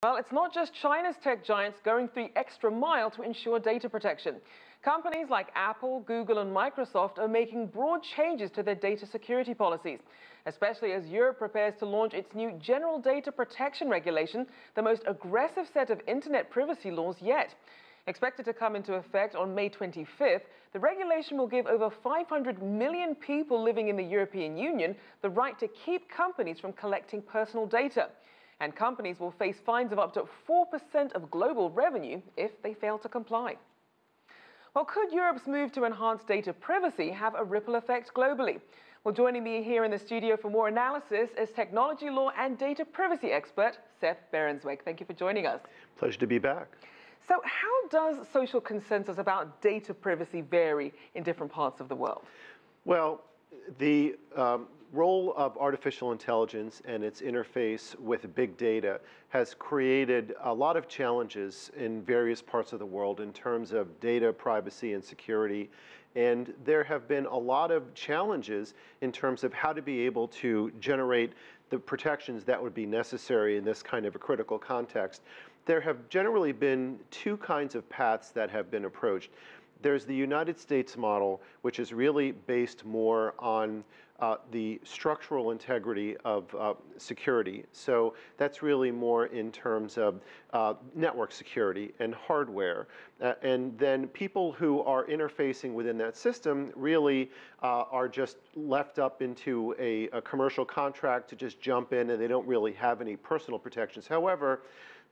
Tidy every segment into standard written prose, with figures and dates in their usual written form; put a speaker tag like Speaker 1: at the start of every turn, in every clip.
Speaker 1: Well, it's not just China's tech giants going the extra mile to ensure data protection. Companies like Apple, Google, and Microsoft are making broad changes to their data security policies, especially as Europe prepares to launch its new General Data Protection Regulation, the most aggressive set of internet privacy laws yet. Expected to come into effect on May 25th, the regulation will give over 500 million people living in the European Union the right to keep companies from collecting personal data. And companies will face fines of up to 4% of global revenue if they fail to comply. Well, could Europe's move to enhance data privacy have a ripple effect globally? Well, joining me here in the studio for more analysis is technology law and data privacy expert Seth Berenzweig. Thank you for joining us.
Speaker 2: Pleasure to be back.
Speaker 1: So how does social consensus about data privacy vary in different parts of the world?
Speaker 2: Well, the role of artificial intelligence and its interface with big data has created a lot of challenges in various parts of the world in terms of data privacy and security. And there have been a lot of challenges in terms of how to be able to generate the protections that would be necessary in this kind of a critical context. There have generally been two kinds of paths that have been approached. There's the United States model, which is really based more on the structural integrity of security. So that's really more in terms of network security and hardware. And then people who are interfacing within that system really are just left up into a commercial contract to just jump in, and they don't really have any personal protections. However,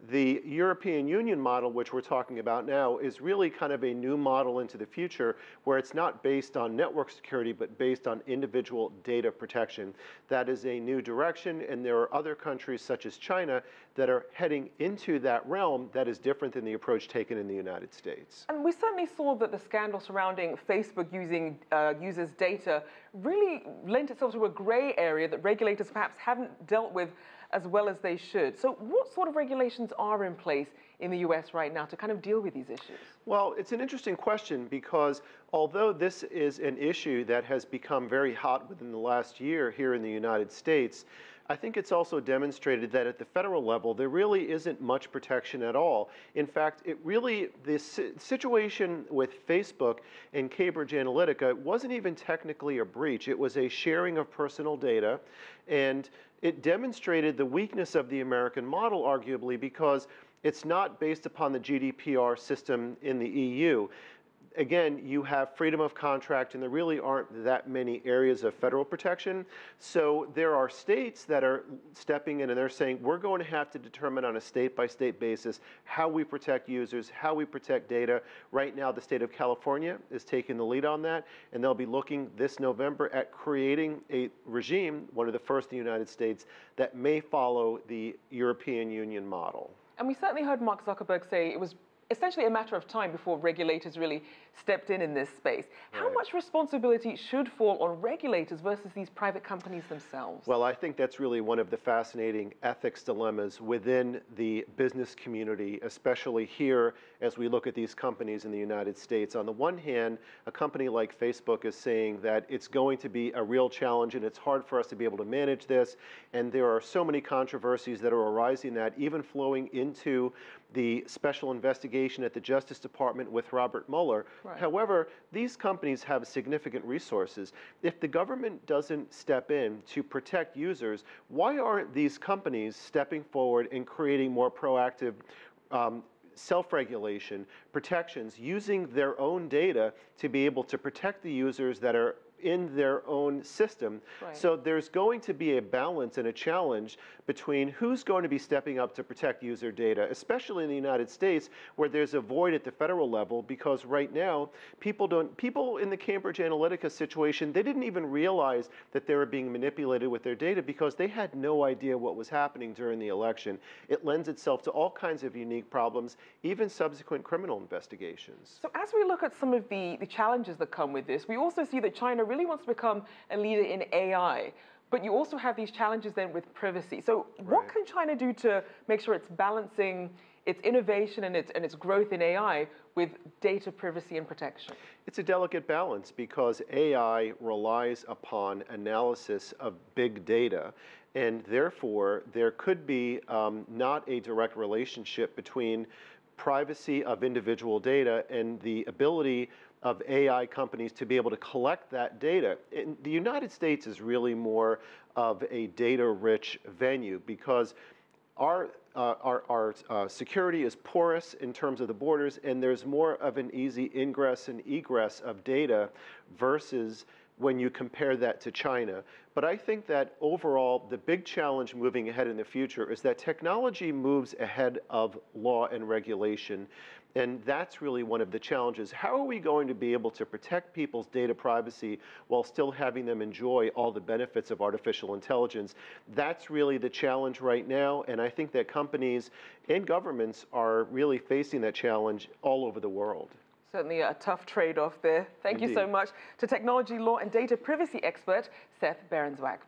Speaker 2: the European Union model, which we're talking about now, is really kind of a new model into the future where it's not based on network security, but based on individual data protection. That is a new direction, and there are other countries such as China that are heading into that realm that is different than the approach taken in the United States.
Speaker 1: And we certainly saw that the scandal surrounding Facebook using users' data really lent itself to a gray area that regulators perhaps haven't dealt with as well as they should. So what sort of regulations are in place in the US right now to kind of deal with these issues?
Speaker 2: Well, it's an interesting question because although this is an issue that has become very hot within the last year here in the United States, I think it's also demonstrated that at the federal level, there really isn't much protection at all. In fact, the situation with Facebook and Cambridge Analytica wasn't even technically a breach. It was a sharing of personal data, and it demonstrated the weakness of the American model, arguably, because it's not based upon the GDPR system in the EU. Again, you have freedom of contract, and there really aren't that many areas of federal protection. So there are states that are stepping in, and they're saying, we're going to have to determine on a state-by-state basis how we protect users, how we protect data. Right now, the state of California is taking the lead on that, and they'll be looking this November at creating a regime, one of the first in the United States, that may follow the European Union model.
Speaker 1: And we certainly heard Mark Zuckerberg say it was essentially a matter of time before regulators really stepped in this space.
Speaker 2: Right.
Speaker 1: How much responsibility should fall on regulators versus these private companies themselves?
Speaker 2: Well, I think that's really one of the fascinating ethics dilemmas within the business community, especially here as we look at these companies in the United States. On the one hand, a company like Facebook is saying that it's going to be a real challenge and it's hard for us to be able to manage this. And there are so many controversies that are arising that even flowing into the special investigation at the Justice Department with Robert Mueller.
Speaker 1: Right.
Speaker 2: However, these companies have significant resources. If the government doesn't step in to protect users, why aren't these companies stepping forward and creating more proactive self-regulation, protections, using their own data to be able to protect the users that are in their own system?
Speaker 1: Right.
Speaker 2: So there's going to be a balance and a challenge between who's going to be stepping up to protect user data, especially in the United States where there's a void at the federal level, because right now people in the Cambridge Analytica situation, they didn't even realize that they were being manipulated with their data because they had no idea what was happening during the election. It lends itself to all kinds of unique problems, even subsequent criminal investigations.
Speaker 1: So as we look at some of the challenges that come with this, we also see that China really wants to become a leader in AI. But you also have these challenges then with privacy. So what can China do to make sure it's balancing its innovation and its growth in AI with data privacy and protection?
Speaker 2: It's a delicate balance because AI relies upon analysis of big data, and therefore there could be not a direct relationship between privacy of individual data and the ability of AI companies to be able to collect that data. And the United States is really more of a data-rich venue because our security is porous in terms of the borders, and there's more of an easy ingress and egress of data versus when you compare that to China. But I think that overall, the big challenge moving ahead in the future is that technology moves ahead of law and regulation. And that's really one of the challenges. How are we going to be able to protect people's data privacy while still having them enjoy all the benefits of artificial intelligence? That's really the challenge right now, and I think that companies and governments are really facing that challenge all over the world.
Speaker 1: Certainly a tough trade-off there. Thank you so much to technology law and data privacy expert Seth Berenzweig.